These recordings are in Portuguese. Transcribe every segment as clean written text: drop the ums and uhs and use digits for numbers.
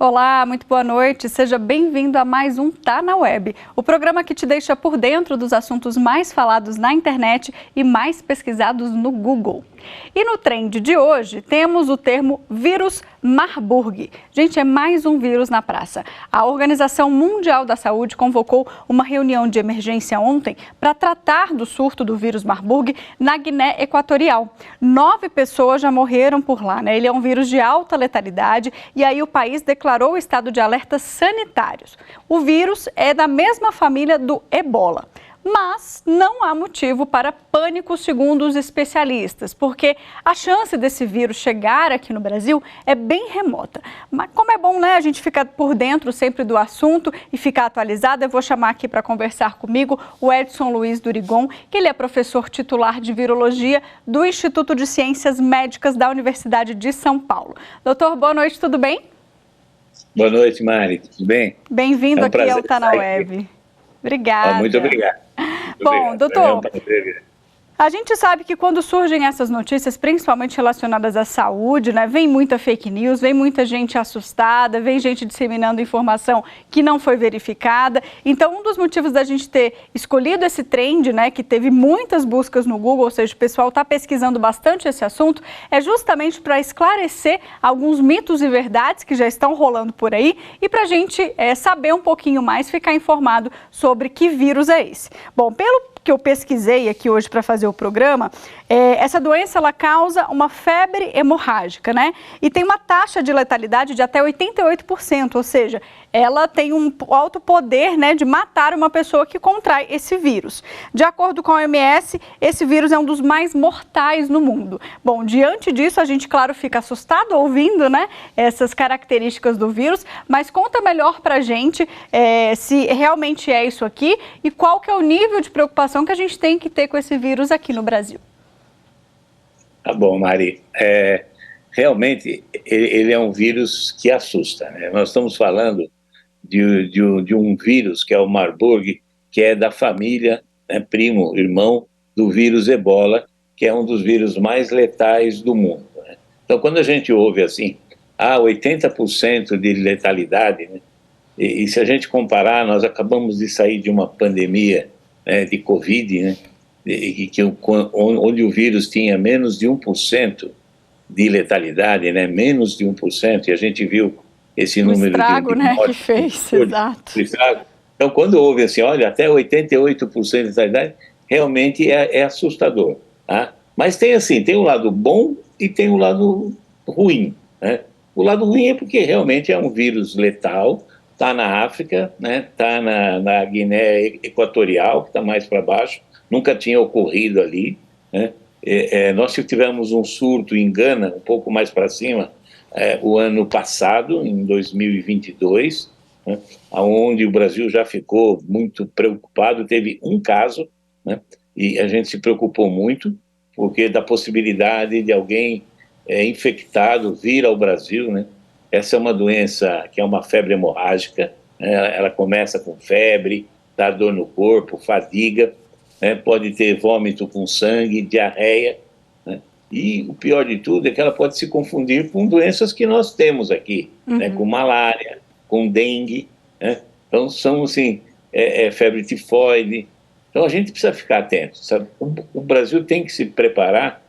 Olá, muito boa noite. Seja bem-vindo a mais um Tá na Web, o programa que te deixa por dentro dos assuntos mais falados na internet e mais pesquisados no Google. E no trend de hoje temos o termo vírus Marburg. Gente, é mais um vírus na praça. A Organização Mundial da Saúde convocou uma reunião de emergência ontem para tratar do surto do vírus Marburg na Guiné Equatorial. 9 pessoas já morreram por lá, né? Ele é um vírus de alta letalidade e aí o país declarou o estado de alerta sanitários. O vírus é da mesma família do Ebola. Mas não há motivo para pânico, segundo os especialistas, porque a chance desse vírus chegar aqui no Brasil é bem remota. Mas como é bom, né, a gente ficar por dentro sempre do assunto e ficar atualizado, eu vou chamar aqui para conversar comigo o Edson Luiz Durigon, que ele é professor titular de virologia do Instituto de Ciências Médicas da Universidade de São Paulo. Doutor, boa noite, tudo bem? Boa noite, Mari, tudo bem? Bem-vindo aqui ao Tá na Web. Obrigada. Muito obrigado. Bom, doutor, a gente sabe que quando surgem essas notícias, principalmente relacionadas à saúde, né, vem muita fake news, vem muita gente assustada, vem gente disseminando informação que não foi verificada. Então, um dos motivos da gente ter escolhido esse trend, né, que teve muitas buscas no Google, ou seja, o pessoal está pesquisando bastante esse assunto, é justamente para esclarecer alguns mitos e verdades que já estão rolando por aí e para a gente saber um pouquinho mais, ficar informado sobre que vírus é esse. Bom, pelo que eu pesquisei aqui hoje para fazer o programa, essa doença ela causa uma febre hemorrágica, né? E tem uma taxa de letalidade de até 88%, ou seja, ela tem um alto poder, né, de matar uma pessoa que contrai esse vírus. De acordo com a OMS, esse vírus é um dos mais mortais no mundo. Bom, diante disso, a gente, claro, fica assustado ouvindo, né, essas características do vírus, mas conta melhor pra gente se realmente é isso aqui e qual que é o nível de preocupação que a gente tem que ter com esse vírus aqui no Brasil. Tá bom, Mari. Realmente, ele é um vírus que assusta, né? Nós estamos falando de um vírus que é o Marburg, que é da família, né, primo, irmão do vírus Ebola, que é um dos vírus mais letais do mundo, né? Então, quando a gente ouve assim, 80% de letalidade, né, e se a gente comparar, nós acabamos de sair de uma pandemia, né, de Covid, né, onde o vírus tinha menos de 1% de letalidade, né, menos de 1%, e a gente viu esse número estrago, de né, mortes, que fez, exato. Então, quando houve assim, olha, até 88% de letalidade, realmente é assustador, tá? Mas tem assim, tem o lado bom e tem o lado ruim, né? O lado ruim é porque realmente é um vírus letal, está na África, né? Está na Guiné Equatorial, que está mais para baixo, nunca tinha ocorrido ali, né? Nós tivemos um surto em Gana, um pouco mais para cima, o ano passado, em 2022, né, onde o Brasil já ficou muito preocupado, teve um caso, né, e a gente se preocupou muito, porque da possibilidade de alguém infectado vir ao Brasil, né? Essa é uma doença que é uma febre hemorrágica, né, ela começa com febre, dá dor no corpo, fadiga, né, pode ter vômito com sangue, diarreia, né? E o pior de tudo é que ela pode se confundir com doenças que nós temos aqui, né, com malária, com dengue, né? Então são assim, febre tifoide. Então a gente precisa ficar atento, sabe? O Brasil tem que se preparar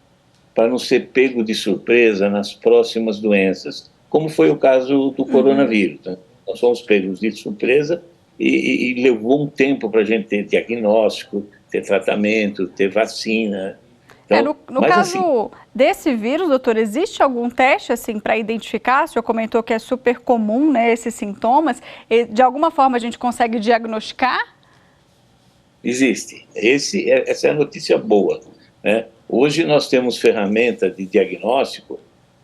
para não ser pego de surpresa nas próximas doenças, como foi o caso do coronavírus, né? Nós fomos pegos de surpresa e levou um tempo para a gente ter diagnóstico, ter tratamento, ter vacina. Então, no caso assim, desse vírus, doutor, existe algum teste assim, para identificar? O senhor comentou que é super comum, né, esses sintomas. De alguma forma a gente consegue diagnosticar? Existe. Essa é a notícia boa, né? Hoje nós temos ferramenta de diagnóstico,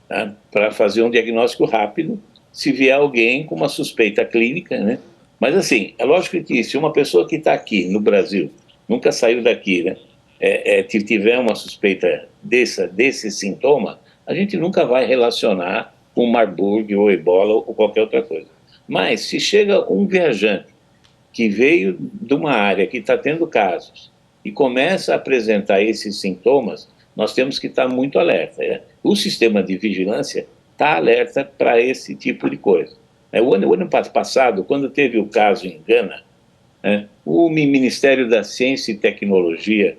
né, para fazer um diagnóstico rápido se vier alguém com uma suspeita clínica, né? Mas assim, é lógico que se uma pessoa que está aqui no Brasil, nunca saiu daqui, né, tiver uma suspeita desse sintoma, a gente nunca vai relacionar com Marburg ou Ebola ou qualquer outra coisa. Mas se chega um viajante que veio de uma área que está tendo casos e começa a apresentar esses sintomas, nós temos que estar muito alerta, né? O sistema de vigilância está alerta para esse tipo de coisa. O ano passado, quando teve o caso em Gana, o Ministério da Ciência e Tecnologia,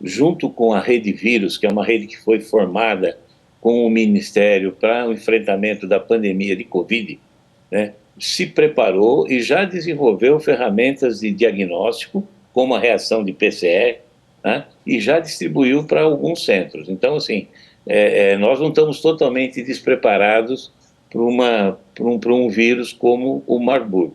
junto com a Rede Vírus, que é uma rede que foi formada com o Ministério para o enfrentamento da pandemia de Covid, se preparou e já desenvolveu ferramentas de diagnóstico, como a reação de PCR, e já distribuiu para alguns centros. Então, assim, nós não estamos totalmente despreparados para um vírus como o Marburg.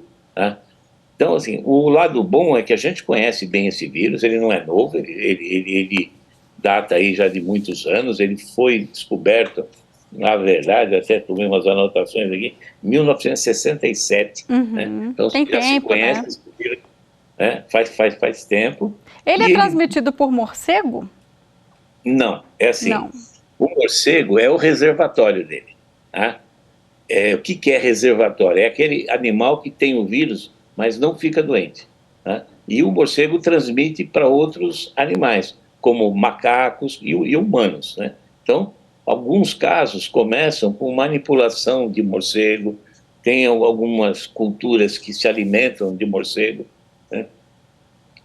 Então, assim, o lado bom é que a gente conhece bem esse vírus, ele não é novo, ele data aí já de muitos anos, ele foi descoberto, na verdade, até tomei umas anotações aqui, em 1967. Então, tem já tempo, se conhece esse vírus, faz tempo. Ele é transmitido por morcego? Não, é assim, Não. O morcego é o reservatório dele. O que é reservatório? É aquele animal que tem o vírus, mas não fica doente. E o morcego transmite para outros animais, como macacos e humanos. Então, alguns casos começam com manipulação de morcego, tem algumas culturas que se alimentam de morcego,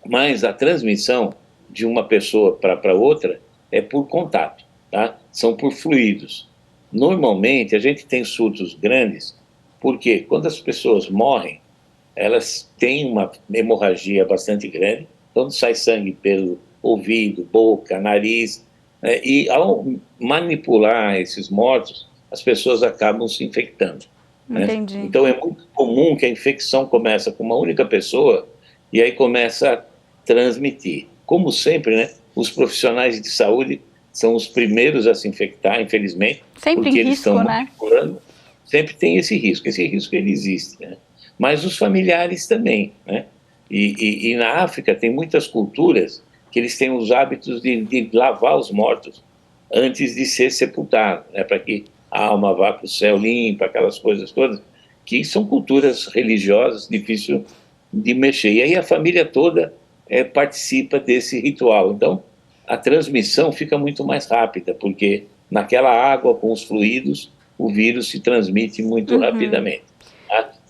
mas a transmissão de uma pessoa para outra é por contato, são por fluidos. Normalmente, a gente tem surtos grandes, porque quando as pessoas morrem, elas têm uma hemorragia bastante grande, então sai sangue pelo ouvido, boca, nariz, e ao manipular esses mortos, as pessoas acabam se infectando. Entendi. Então é muito comum que a infecção começa com uma única pessoa e aí começa a transmitir. Como sempre, os profissionais de saúde são os primeiros a se infectar, infelizmente, sempre porque eles risco, estão manipulando. Sempre tem esse risco ele existe, mas os familiares também, E na África tem muitas culturas que eles têm os hábitos de lavar os mortos antes de ser sepultado, para que a alma vá para o céu limpa, aquelas coisas todas, que são culturas religiosas, difícil de mexer. E aí a família toda participa desse ritual. Então, a transmissão fica muito mais rápida, porque naquela água com os fluidos, o vírus se transmite muito rapidamente.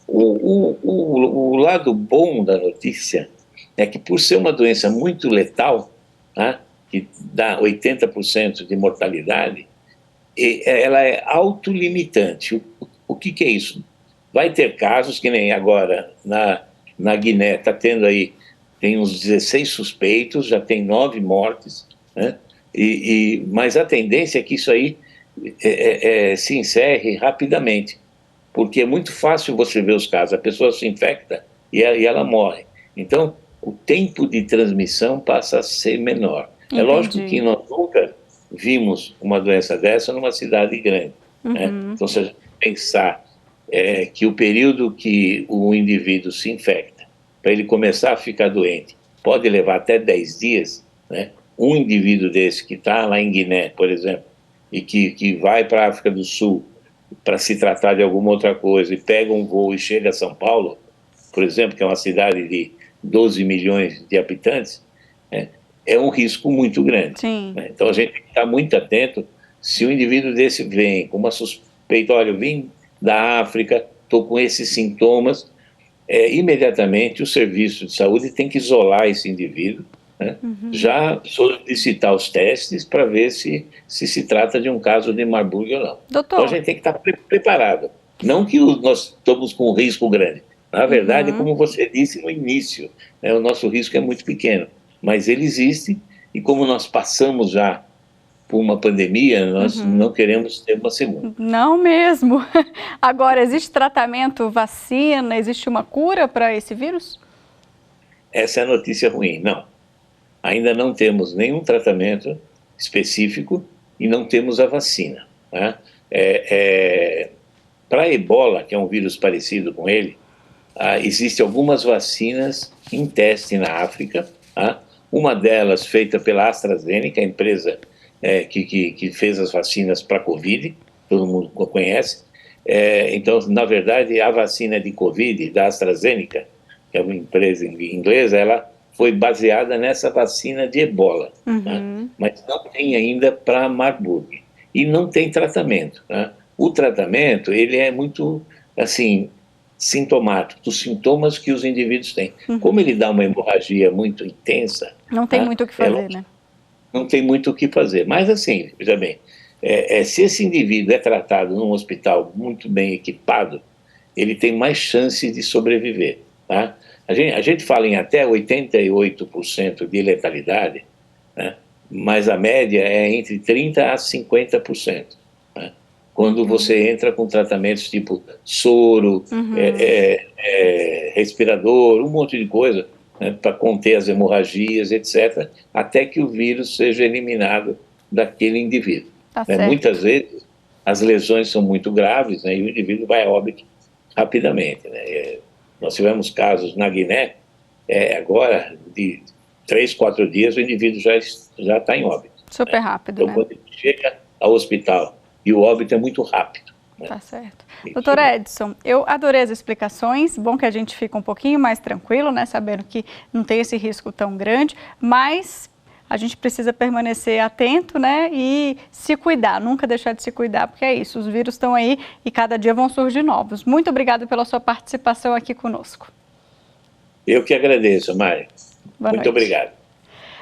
O lado bom da notícia é que, por ser uma doença muito letal, que dá 80% de mortalidade, ela é autolimitante. O que é isso? Vai ter casos, que nem agora na Guiné, está tendo aí, tem uns 16 suspeitos, já tem 9 mortes, mas a tendência é que isso aí se encerre rapidamente, porque é muito fácil você ver os casos, a pessoa se infecta e ela morre. Então, o tempo de transmissão passa a ser menor. Entendi. É lógico que nós nunca vimos uma doença dessa numa cidade grande. Então, se a gente pensar que o período que o indivíduo se infecta, para ele começar a ficar doente, pode levar até 10 dias, um indivíduo desse que está lá em Guiné, por exemplo, e que vai para a África do Sul para se tratar de alguma outra coisa e pega um voo e chega a São Paulo, por exemplo, que é uma cidade de 12 milhões de habitantes, é um risco muito grande. Então a gente tem que estar muito atento. Se o indivíduo desse vem com uma suspeita, olha, eu vim da África, estou com esses sintomas, imediatamente o serviço de saúde tem que isolar esse indivíduo, já solicitar os testes para ver se trata de um caso de Marburg ou não. Doutor. Então a gente tem que estar preparado. Não que nós estamos com um risco grande. Na verdade, como você disse no início, o nosso risco é muito pequeno, mas ele existe, e como nós passamos já por uma pandemia, nós não queremos ter uma segunda. Não mesmo. Agora, existe tratamento, vacina, existe uma cura para esse vírus? Essa é a notícia ruim. Não. Ainda não temos nenhum tratamento específico e não temos a vacina. Para a ebola, que é um vírus parecido com ele, existem algumas vacinas em teste na África. Uma delas feita pela AstraZeneca, a empresa que fez as vacinas para a Covid, todo mundo conhece. Então, na verdade, a vacina de Covid da AstraZeneca, que é uma empresa inglesa, ela foi baseada nessa vacina de ebola, mas não tem ainda para Marburg. E não tem tratamento. O tratamento, ele é muito, assim, sintomático, dos sintomas que os indivíduos têm. Como ele dá uma hemorragia muito intensa... Não tem muito o que fazer, né? Não tem muito o que fazer. Mas assim, veja bem, se esse indivíduo é tratado num hospital muito bem equipado, ele tem mais chance de sobreviver, tá? A gente fala em até 88% de letalidade, né? Mas a média é entre 30% a 50%. Né? Quando você entra com tratamentos tipo soro, respirador, um monte de coisa, né, para conter as hemorragias, etc., até que o vírus seja eliminado daquele indivíduo. Tá Né? certo. Muitas vezes as lesões são muito graves, né, e o indivíduo vai a óbito rapidamente. Né? Nós tivemos casos na Guiné, agora, de 3, 4 dias, o indivíduo já está em óbito. Super rápido, então, né? quando ele chega ao hospital, e o óbito é muito rápido. Né? Tá certo. Doutor Edson, eu adorei as explicações, bom que a gente fica um pouquinho mais tranquilo, né, sabendo que não tem esse risco tão grande, mas a gente precisa permanecer atento, né, e se cuidar, nunca deixar de se cuidar, porque é isso, os vírus estão aí e cada dia vão surgir novos. Muito obrigada pela sua participação aqui conosco. Eu que agradeço, Mari. Muito obrigado.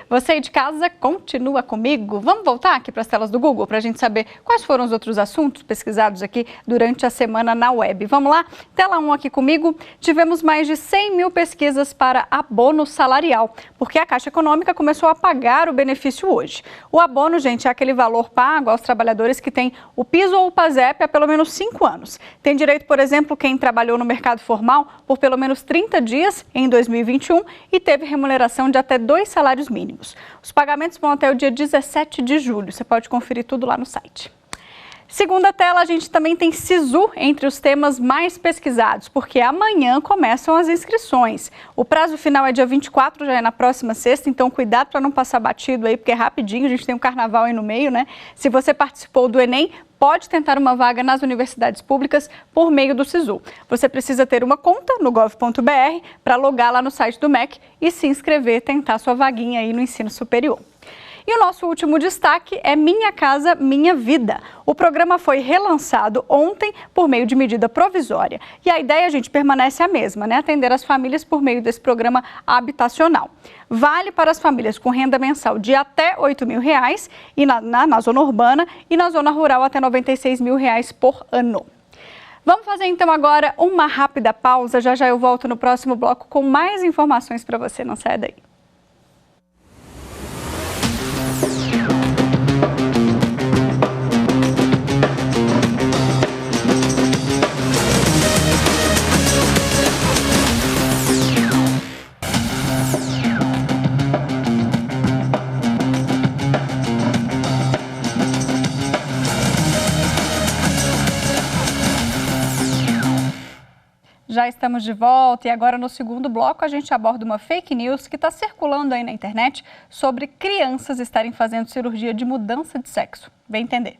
Você aí de casa, continua comigo. Vamos voltar aqui para as telas do Google para a gente saber quais foram os outros assuntos pesquisados aqui durante a semana na web. Vamos lá? Tela 1 aqui comigo. Tivemos mais de 100 mil pesquisas para abono salarial, porque a Caixa Econômica começou a pagar o benefício hoje. O abono, gente, é aquele valor pago aos trabalhadores que têm o piso ou o PASEP há pelo menos 5 anos. Tem direito, por exemplo, quem trabalhou no mercado formal por pelo menos 30 dias em 2021 e teve remuneração de até 2 salários mínimos. Os pagamentos vão até o dia 17 de julho. Você pode conferir tudo lá no site. Segunda tela, a gente também tem SISU entre os temas mais pesquisados, porque amanhã começam as inscrições. O prazo final é dia 24, já é na próxima sexta, então cuidado para não passar batido aí, porque é rapidinho, a gente tem um carnaval aí no meio, né? Se você participou do Enem, pode tentar uma vaga nas universidades públicas por meio do SISU. Você precisa ter uma conta no gov.br para logar lá no site do MEC e se inscrever, tentar sua vaguinha aí no ensino superior. E o nosso último destaque é Minha Casa Minha Vida. O programa foi relançado ontem por meio de medida provisória. E a ideia, gente, permanece a mesma, né? Atender as famílias por meio desse programa habitacional. Vale para as famílias com renda mensal de até R$ 8.000 e na zona urbana e na zona rural até R$ 96.000 por ano. Vamos fazer então agora uma rápida pausa. Já já eu volto no próximo bloco com mais informações para você. Não saia daí. Já estamos de volta e agora no segundo bloco a gente aborda uma fake news que está circulando aí na internet sobre crianças estarem fazendo cirurgia de mudança de sexo. Vem entender.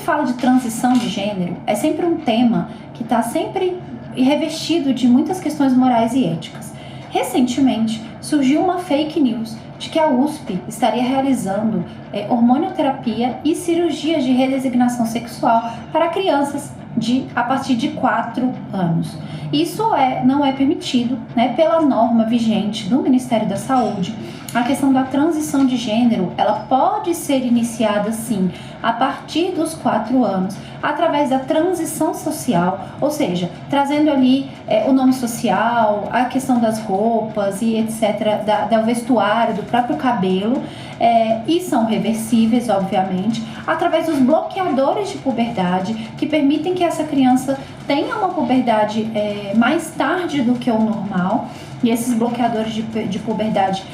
Fala de transição de gênero, é sempre um tema que está sempre revestido de muitas questões morais e éticas. Recentemente, surgiu uma fake news de que a USP estaria realizando hormonioterapia e cirurgias de redesignação sexual para crianças a partir de 4 anos. Isso não é permitido, né, pela norma vigente do Ministério da Saúde. A questão da transição de gênero, ela pode ser iniciada sim a partir dos 4 anos, através da transição social, ou seja, trazendo ali o nome social, a questão das roupas e etc, do vestuário, do próprio cabelo, e são reversíveis, obviamente, através dos bloqueadores de puberdade, que permitem que essa criança tenha uma puberdade mais tarde do que o normal. E esses bloqueadores de puberdade,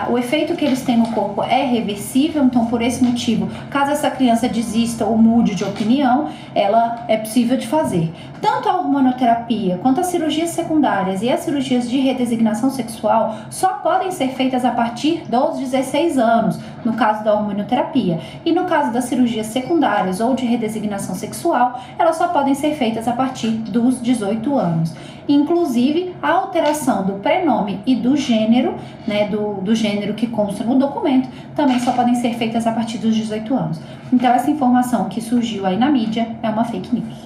o efeito que eles têm no corpo é reversível, então por esse motivo, caso essa criança desista ou mude de opinião, ela é possível de fazer. Tanto a hormonoterapia quanto as cirurgias secundárias e as cirurgias de redesignação sexual só podem ser feitas a partir dos 16 anos, no caso da hormonoterapia. E no caso das cirurgias secundárias ou de redesignação sexual, elas só podem ser feitas a partir dos 18 anos. Inclusive, a alteração do prenome e do gênero, né, do gênero que consta no documento, também só podem ser feitas a partir dos 18 anos. Então, essa informação que surgiu aí na mídia é uma fake news.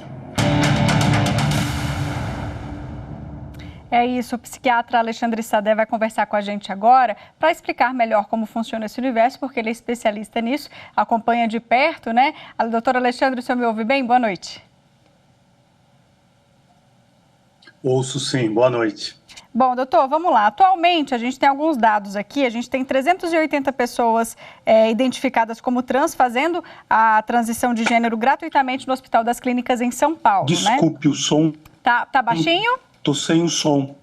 É isso, o psiquiatra Alexandre Sadé vai conversar com a gente agora para explicar melhor como funciona esse universo, porque ele é especialista nisso, acompanha de perto, né? Doutor Alexandre, o senhor me ouve bem? Boa noite. Ouço sim, boa noite. Bom, doutor, vamos lá. Atualmente, a gente tem alguns dados aqui, a gente tem 380 pessoas identificadas como trans fazendo a transição de gênero gratuitamente no Hospital das Clínicas em São Paulo, Desculpe, né? o som... Tá baixinho? Tô sem o som.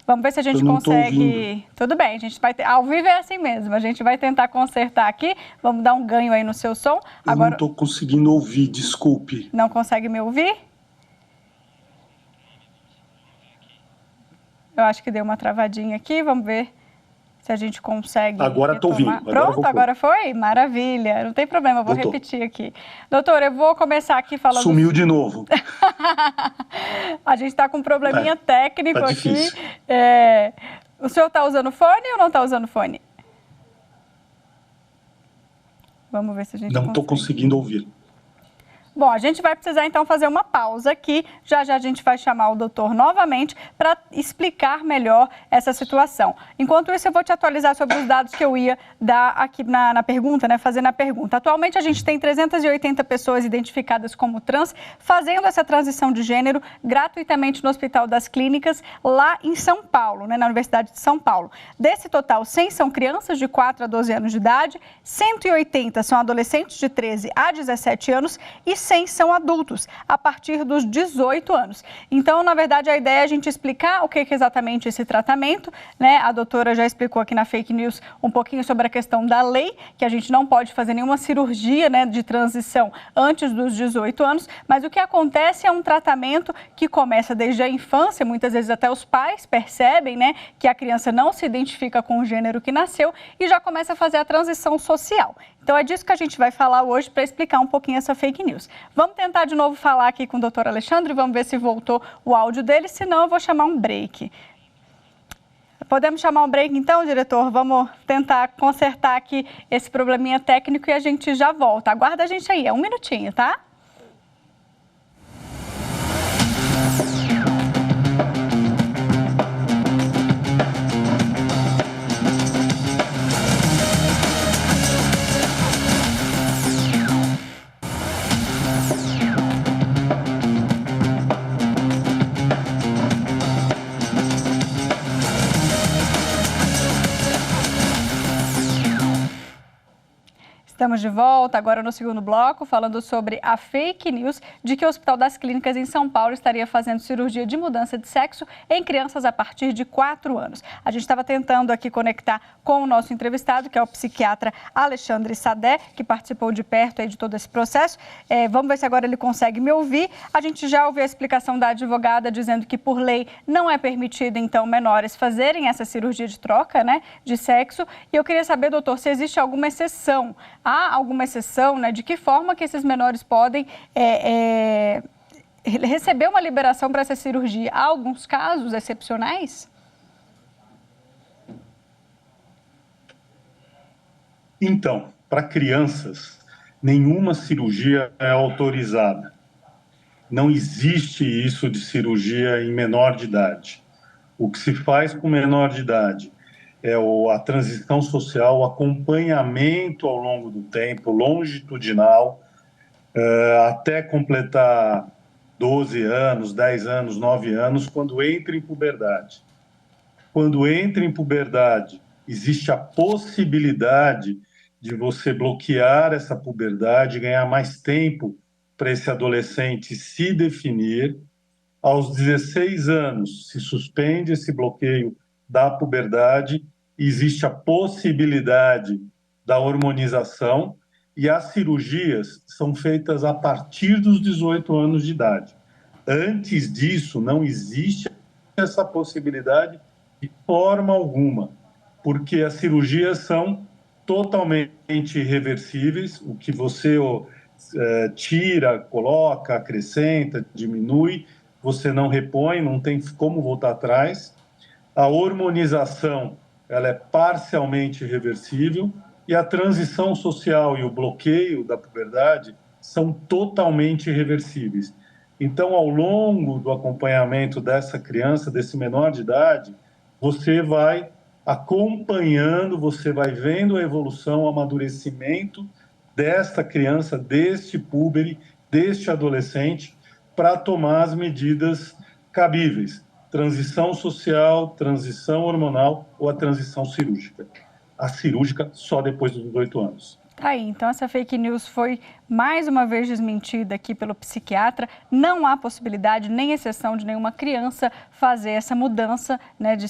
Vamos ver se a gente consegue... Tudo bem, a gente vai ter... Ao vivo é assim mesmo, a gente vai tentar consertar aqui, vamos dar um ganho aí no seu som. Agora... Eu não tô conseguindo ouvir, desculpe. Não consegue me ouvir? Eu acho que deu uma travadinha aqui, vamos ver se a gente consegue. Agora estou ouvindo. Pronto, agora foi? Maravilha, não tem problema, eu vou repetir aqui. Doutor, eu vou começar aqui falando... Sumiu de novo. A gente está com um probleminha técnico aqui. Difícil. O senhor está usando fone ou não está usando fone? Vamos ver se a gente não estou conseguindo ouvir. Bom, a gente vai precisar então fazer uma pausa aqui, já já a gente vai chamar o doutor novamente para explicar melhor essa situação. Enquanto isso, eu vou te atualizar sobre os dados que eu ia dar aqui na pergunta, né, fazendo a pergunta. Atualmente a gente tem 380 pessoas identificadas como trans, fazendo essa transição de gênero gratuitamente no Hospital das Clínicas, lá em São Paulo, né, na Universidade de São Paulo. Desse total, 100 são crianças de 4 a 12 anos de idade, 180 são adolescentes de 13 a 17 anos e 100 são adultos, a partir dos 18 anos. Então, na verdade, a ideia é a gente explicar o que é exatamente esse tratamento, né? A doutora já explicou aqui na Fake News um pouquinho sobre a questão da lei, que a gente não pode fazer nenhuma cirurgia, né, de transição antes dos 18 anos, mas o que acontece é um tratamento que começa desde a infância, muitas vezes até os pais percebem, né, que a criança não se identifica com o gênero que nasceu e já começa a fazer a transição social. Então, é disso que a gente vai falar hoje para explicar um pouquinho essa fake news. Vamos tentar de novo falar aqui com o doutor Alexandre, vamos ver se voltou o áudio dele, senão eu vou chamar um break. Podemos chamar um break então, diretor? Vamos tentar consertar aqui esse probleminha técnico e a gente já volta. Aguarda a gente aí, é um minutinho, tá? Estamos de volta agora no segundo bloco, falando sobre a fake news de que o Hospital das Clínicas em São Paulo estaria fazendo cirurgia de mudança de sexo em crianças a partir de 4 anos. A gente estava tentando aqui conectar com o nosso entrevistado, que é o psiquiatra Alexandre Sadé, que participou de perto aí de todo esse processo. Vamos ver se agora ele consegue me ouvir. A gente já ouviu a explicação da advogada dizendo que, por lei, não é permitido, então, menores fazerem essa cirurgia de troca, né, de sexo. E eu queria saber, doutor, se existe alguma exceção. Há alguma exceção, né? De que forma que esses menores podem receber uma liberação para essa cirurgia? Há alguns casos excepcionais? Então, para crianças, nenhuma cirurgia é autorizada. Não existe isso de cirurgia em menor de idade. O que se faz com menor de idade é a transição social, o acompanhamento ao longo do tempo, longitudinal, até completar 12 anos, 10 anos, 9 anos, quando entra em puberdade. Quando entra em puberdade, existe a possibilidade de você bloquear essa puberdade, ganhar mais tempo para esse adolescente se definir. Aos 16 anos, se suspende esse bloqueio da puberdade existe a possibilidade da hormonização e as cirurgias são feitas a partir dos 18 anos de idade. Antes disso, não existe essa possibilidade de forma alguma, porque as cirurgias são totalmente reversíveis, o que você tira, coloca, acrescenta, diminui, você não repõe, não tem como voltar atrás. A hormonização, ela é parcialmente reversível, e a transição social e o bloqueio da puberdade são totalmente reversíveis. Então, ao longo do acompanhamento dessa criança, desse menor de idade, você vai acompanhando, você vai vendo a evolução, o amadurecimento desta criança, deste púbere, deste adolescente, para tomar as medidas cabíveis. Transição social, transição hormonal ou a transição cirúrgica. A cirúrgica só depois dos 18 anos. Tá aí, então essa fake news foi mais uma vez desmentida aqui pelo psiquiatra. Não há possibilidade nem exceção de nenhuma criança fazer essa mudança, né, de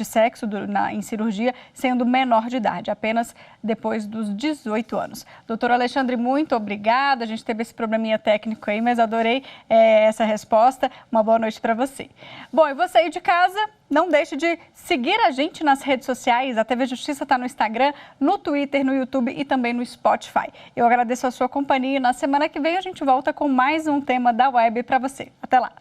sexo em cirurgia sendo menor de idade, apenas depois dos 18 anos. Doutor Alexandre, muito obrigada. A gente teve esse probleminha técnico aí, mas adorei essa resposta. Uma boa noite para você. Bom, e você aí de casa, não deixe de seguir a gente nas redes sociais. A TV Justiça está no Instagram, no Twitter, no YouTube e também no Spotify. Eu agradeço a sua companhia e na semana que vem a gente volta com mais um tema da web para você. Até lá!